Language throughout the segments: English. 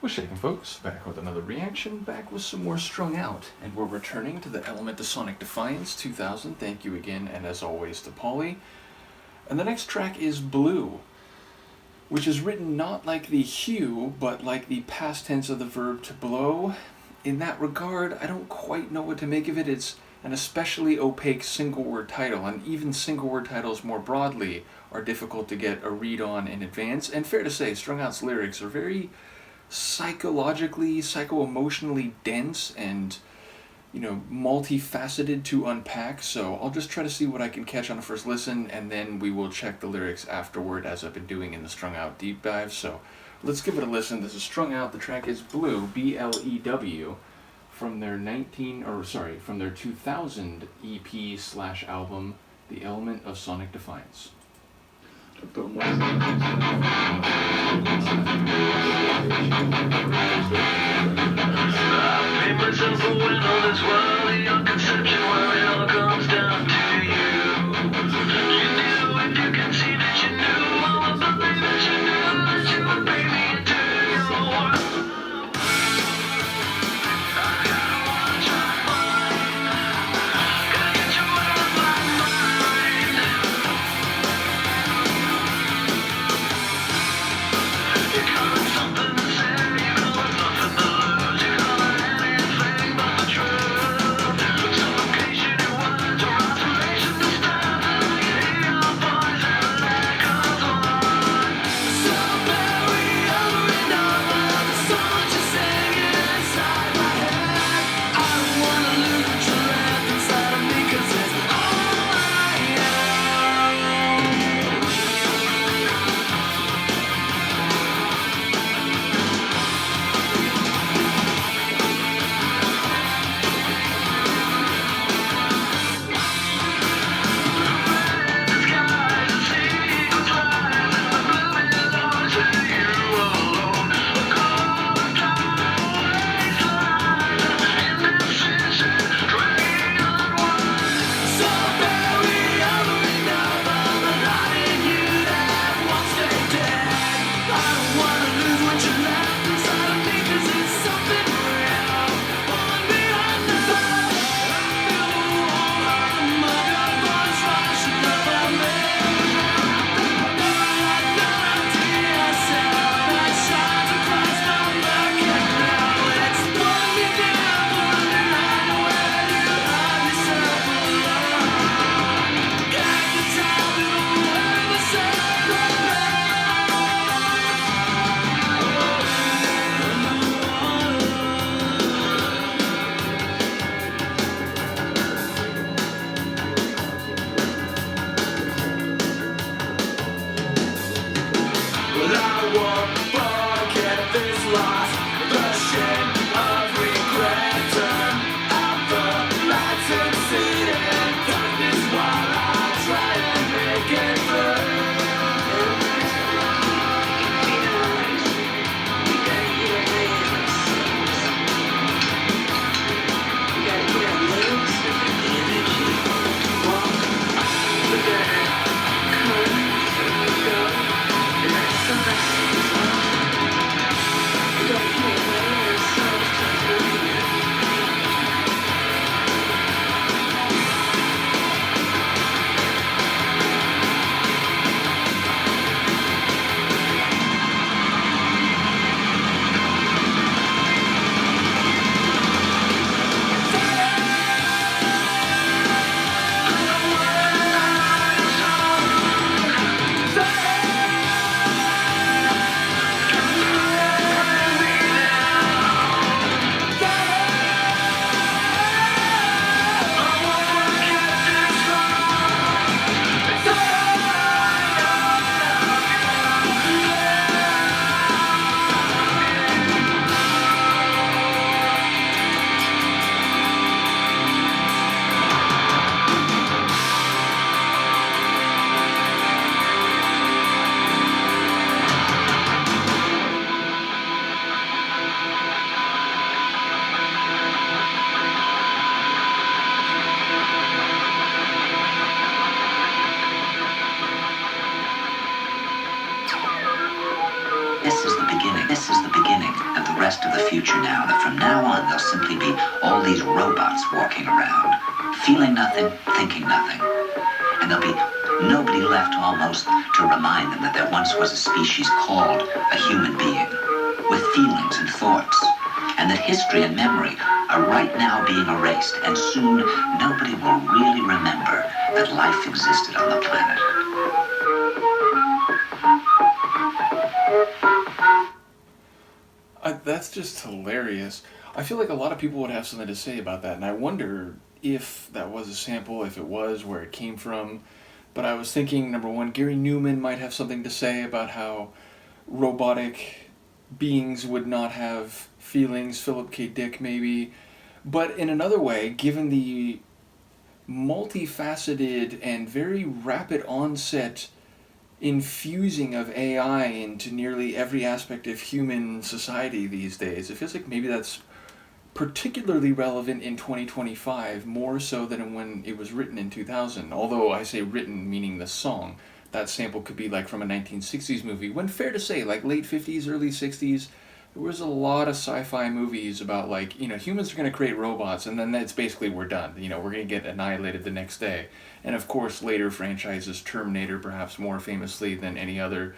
What's shaking, folks? Back with another reaction, back with some more Strung Out. And we're returning to the Element of Sonic Defiance 2000. Thank you again, and as always, to Polly. And the next track is Blue, which is written not like the hue, but like the past tense of the verb to blow. In that regard, I don't quite know what to make of it. It's an especially opaque single-word title, and even single-word titles more broadly are difficult to get a read on in advance. And fair to say, Strung Out's lyrics are very psychologically, psycho-emotionally dense and, multifaceted to unpack, so I'll just try to see what I can catch on a first listen, and then we will check the lyrics afterward, as I've been doing in the Strung Out deep dive. So let's give it a listen. This is Strung Out. The track is Blue, B-L-E-W, from their 2000 EP/album, The Element of Sonic Defiance. Papers of a window, this world of your conception, where it all comes down to you. You knew, and you can see that you knew, all of the things that you knew, that you would bring me into your world. I gotta watch my mind, gotta get you out of my mind. You call it something to say, you call it something to lose, you call it anything but the truth. the rest of the future now, that from now on there'll simply be all these robots walking around, feeling nothing, thinking nothing. And there'll be nobody left almost to remind them that there once was a species called a human being, with feelings and thoughts, and that history and memory are right now being erased, and soon nobody will really remember that life existed on the planet. That's just hilarious. I feel like a lot of people would have something to say about that, and I wonder if that was a sample, if it was, where it came from. But I was thinking, number one, Gary Newman might have something to say about how robotic beings would not have feelings, Philip K. Dick maybe. But in another way, given the multifaceted and very rapid onset infusing of AI into nearly every aspect of human society these days, it feels like maybe that's particularly relevant in 2025, more so than when it was written in 2000. Although I say written meaning the song. That sample could be like from a 1960s movie, when fair to say, like late 50s, early 60s, there was a lot of sci-fi movies about like, humans are going to create robots and then it's basically we're done. We're going to get annihilated the next day. And of course, later franchises, Terminator perhaps more famously than any other,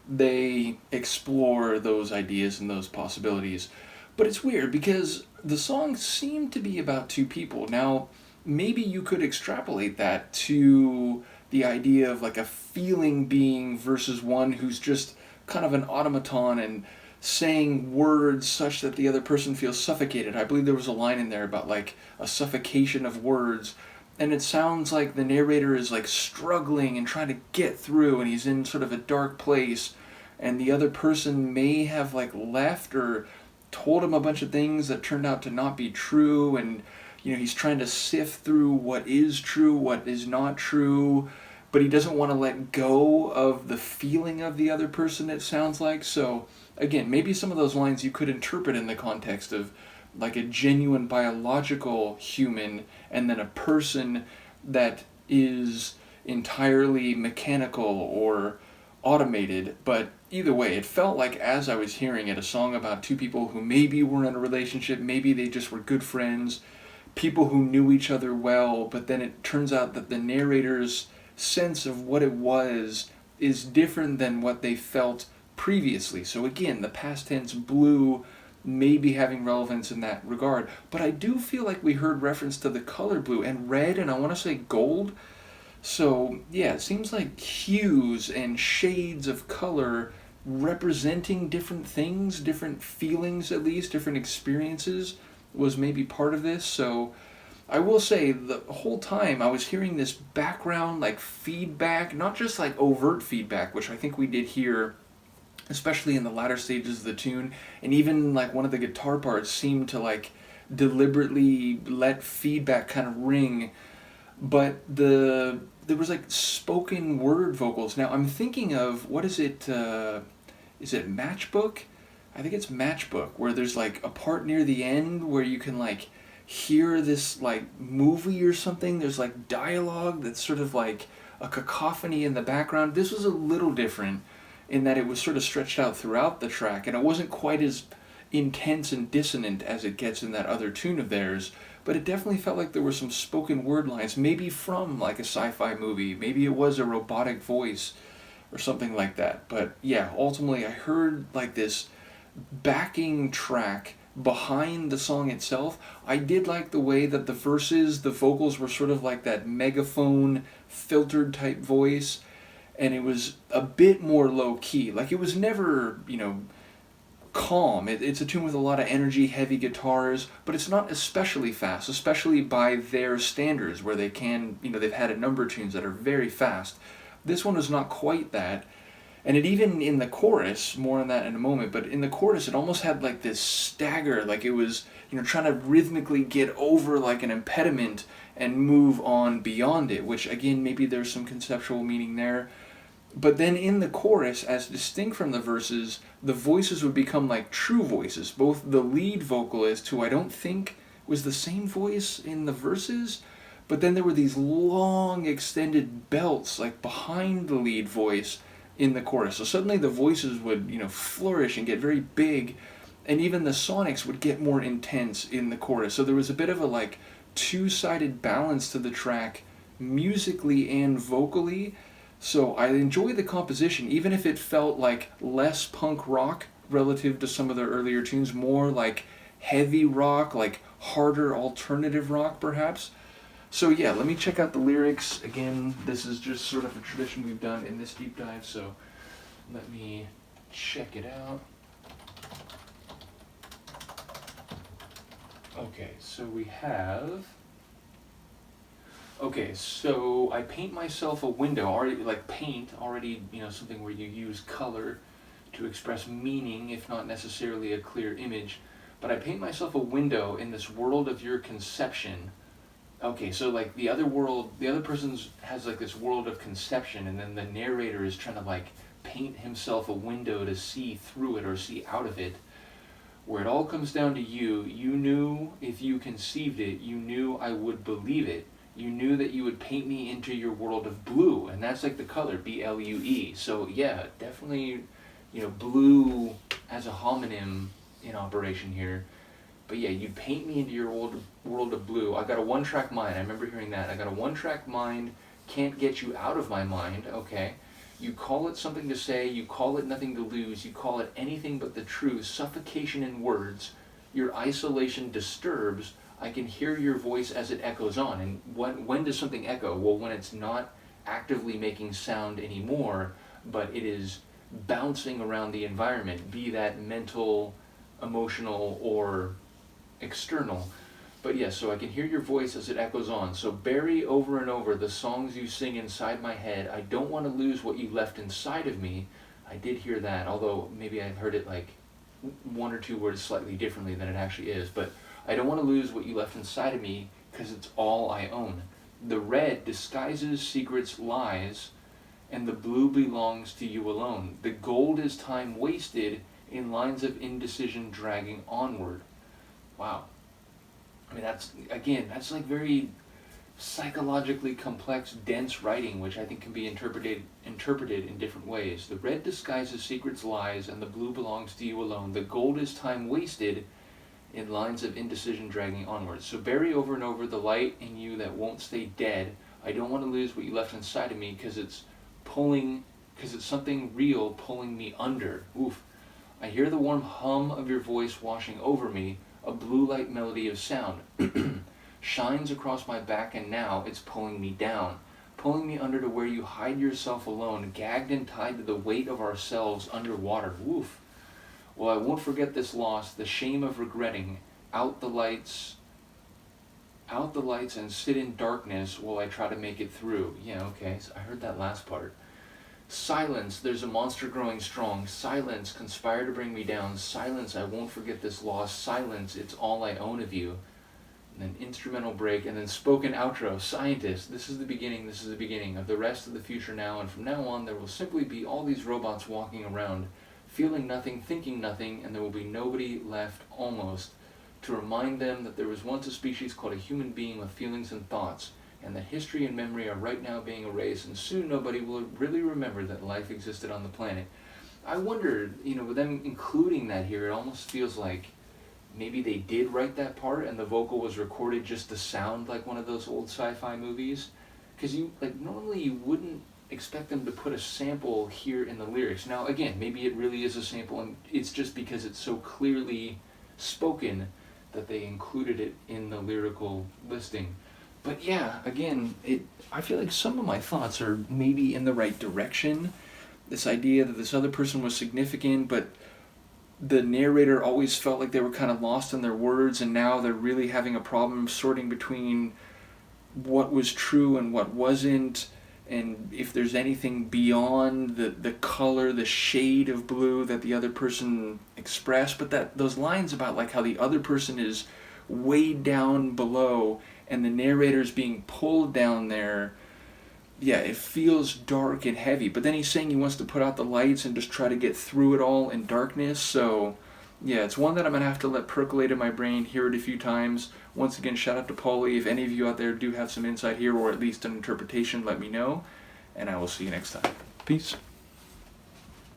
they explore those ideas and those possibilities. But it's weird because the songs seem to be about two people. Now, maybe you could extrapolate that to the idea of like a feeling being versus one who's just kind of an automaton and saying words such that the other person feels suffocated. I believe there was a line in there about like a suffocation of words, and it sounds like the narrator is like struggling and trying to get through, and he's in sort of a dark place, and the other person may have like left or told him a bunch of things that turned out to not be true, and he's trying to sift through what is true, what is not true, but he doesn't want to let go of the feeling of the other person, it sounds like. So again, maybe some of those lines you could interpret in the context of like a genuine biological human and then a person that is entirely mechanical or automated. But either way, it felt like, as I was hearing it, a song about two people who maybe were in a relationship, maybe they just were good friends, people who knew each other well, but then it turns out that the narrator's sense of what it was is different than what they felt previously. So again, the past tense blue may be having relevance in that regard, but I do feel like we heard reference to the color blue and red, and I want to say gold. So yeah, it seems like hues and shades of color representing different things, different feelings at least, different experiences was maybe part of this. So I will say the whole time I was hearing this background like feedback, not just like overt feedback, which I think we did here, especially in the latter stages of the tune, and even like one of the guitar parts seemed to like deliberately let feedback kind of ring, but there was like spoken word vocals. Now I'm thinking of, what is it Matchbook? I think it's Matchbook, where there's like a part near the end where you can like hear this like movie or something. There's like dialogue that's sort of like a cacophony in the background. This was a little different in that it was sort of stretched out throughout the track, and it wasn't quite as intense and dissonant as it gets in that other tune of theirs, but it definitely felt like there were some spoken word lines, maybe from like a sci-fi movie, maybe it was a robotic voice or something like that. But yeah, ultimately I heard like this backing track behind the song itself. I did like the way that the verses, the vocals were sort of like that megaphone filtered type voice, and it was a bit more low-key. Like, it was never, calm. It's a tune with a lot of energy, heavy guitars, but it's not especially fast, especially by their standards, where they can, they've had a number of tunes that are very fast. This one was not quite that, and it even, in the chorus, more on that in a moment, but in the chorus it almost had like this stagger, like it was, trying to rhythmically get over like an impediment and move on beyond it, which again, maybe there's some conceptual meaning there. But then in the chorus, as distinct from the verses, the voices would become like true voices. Both the lead vocalist, who I don't think was the same voice in the verses, but then there were these long extended belts like behind the lead voice in the chorus. So suddenly the voices would, flourish and get very big, And even the sonics would get more intense in the chorus. So there was a bit of a like two-sided balance to the track musically and vocally. So I enjoy the composition, even if it felt like less punk rock relative to some of the earlier tunes, more like heavy rock, like harder alternative rock perhaps. So yeah, let me check out the lyrics. Again, this is just sort of a tradition we've done in this deep dive, so let me check it out. Okay, so we have... Okay, so I paint myself a window, already like paint, already, you know, something where you use color to express meaning, if not necessarily a clear image. But I paint myself a window in this world of your conception. Okay, so like the other world, the other person's has like this world of conception, and then the narrator is trying to like paint himself a window to see through it or see out of it, where it all comes down to you. You knew if you conceived it, you knew I would believe it. You knew that you would paint me into your world of blue, and that's like the color, B-L-U-E. So yeah, definitely, you know, blue as a homonym in operation here. But yeah, you paint me into your world of blue. I got a one-track mind. I remember hearing that. I got a one-track mind, can't get you out of my mind. Okay. You call it something to say, you call it nothing to lose, you call it anything but the truth, suffocation in words, your isolation disturbs, I can hear your voice as it echoes on. And when does something echo? Well, when it's not actively making sound anymore, but it is bouncing around the environment, be that mental, emotional, or external. But yes, so I can hear your voice as it echoes on. So bury over and over the songs you sing inside my head. I don't want to lose what you left inside of me. I did hear that, although maybe I heard it like one or two words slightly differently than it actually is. But I don't want to lose what you left inside of me, because it's all I own. The red disguises secrets, lies, and the blue belongs to you alone. The gold is time wasted in lines of indecision dragging onward. Wow. I mean, that's like very psychologically complex, dense writing, which I think can be interpreted in different ways. The red disguises secrets, lies, and the blue belongs to you alone. The gold is time wasted in lines of indecision dragging onwards. So bury over and over the light in you that won't stay dead. I don't want to lose what you left inside of me, because it's something real pulling me under. Oof. I hear the warm hum of your voice washing over me, a blue light melody of sound. Shines across my back, and now it's pulling me down, pulling me under to where you hide yourself alone, gagged and tied to the weight of ourselves underwater. Woof. Well, I won't forget this loss, the shame of regretting. Out the lights, and sit in darkness while I try to make it through. Yeah, okay, so I heard that last part. Silence, there's a monster growing strong. Silence, conspire to bring me down. Silence, I won't forget this loss. Silence, it's all I own of you. And then instrumental break, and then spoken outro. Scientist, this is the beginning of the rest of the future now, and from now on there will simply be all these robots walking around, feeling nothing, thinking nothing, and there will be nobody left almost to remind them that there was once a species called a human being with feelings and thoughts, and that history and memory are right now being erased, and soon nobody will really remember that life existed on the planet. I wondered, with them including that here, it almost feels like maybe they did write that part and the vocal was recorded just to sound like one of those old sci-fi movies. Because normally you wouldn't expect them to put a sample here in the lyrics. Now again, maybe it really is a sample and it's just because it's so clearly spoken that they included it in the lyrical listing. But yeah, again, I feel like some of my thoughts are maybe in the right direction. This idea that this other person was significant, but the narrator always felt like they were kind of lost in their words, and now they're really having a problem sorting between what was true and what wasn't, and if there's anything beyond the color, the shade of blue that the other person expressed. But those lines about like how the other person is weighed down below and the narrator's being pulled down there, yeah, it feels dark and heavy. But then he's saying he wants to put out the lights and just try to get through it all in darkness. So yeah, it's one that I'm going to have to let percolate in my brain, hear it a few times. Once again, shout out to Paulie. If any of you out there do have some insight here, or at least an interpretation, let me know. And I will see you next time. Peace.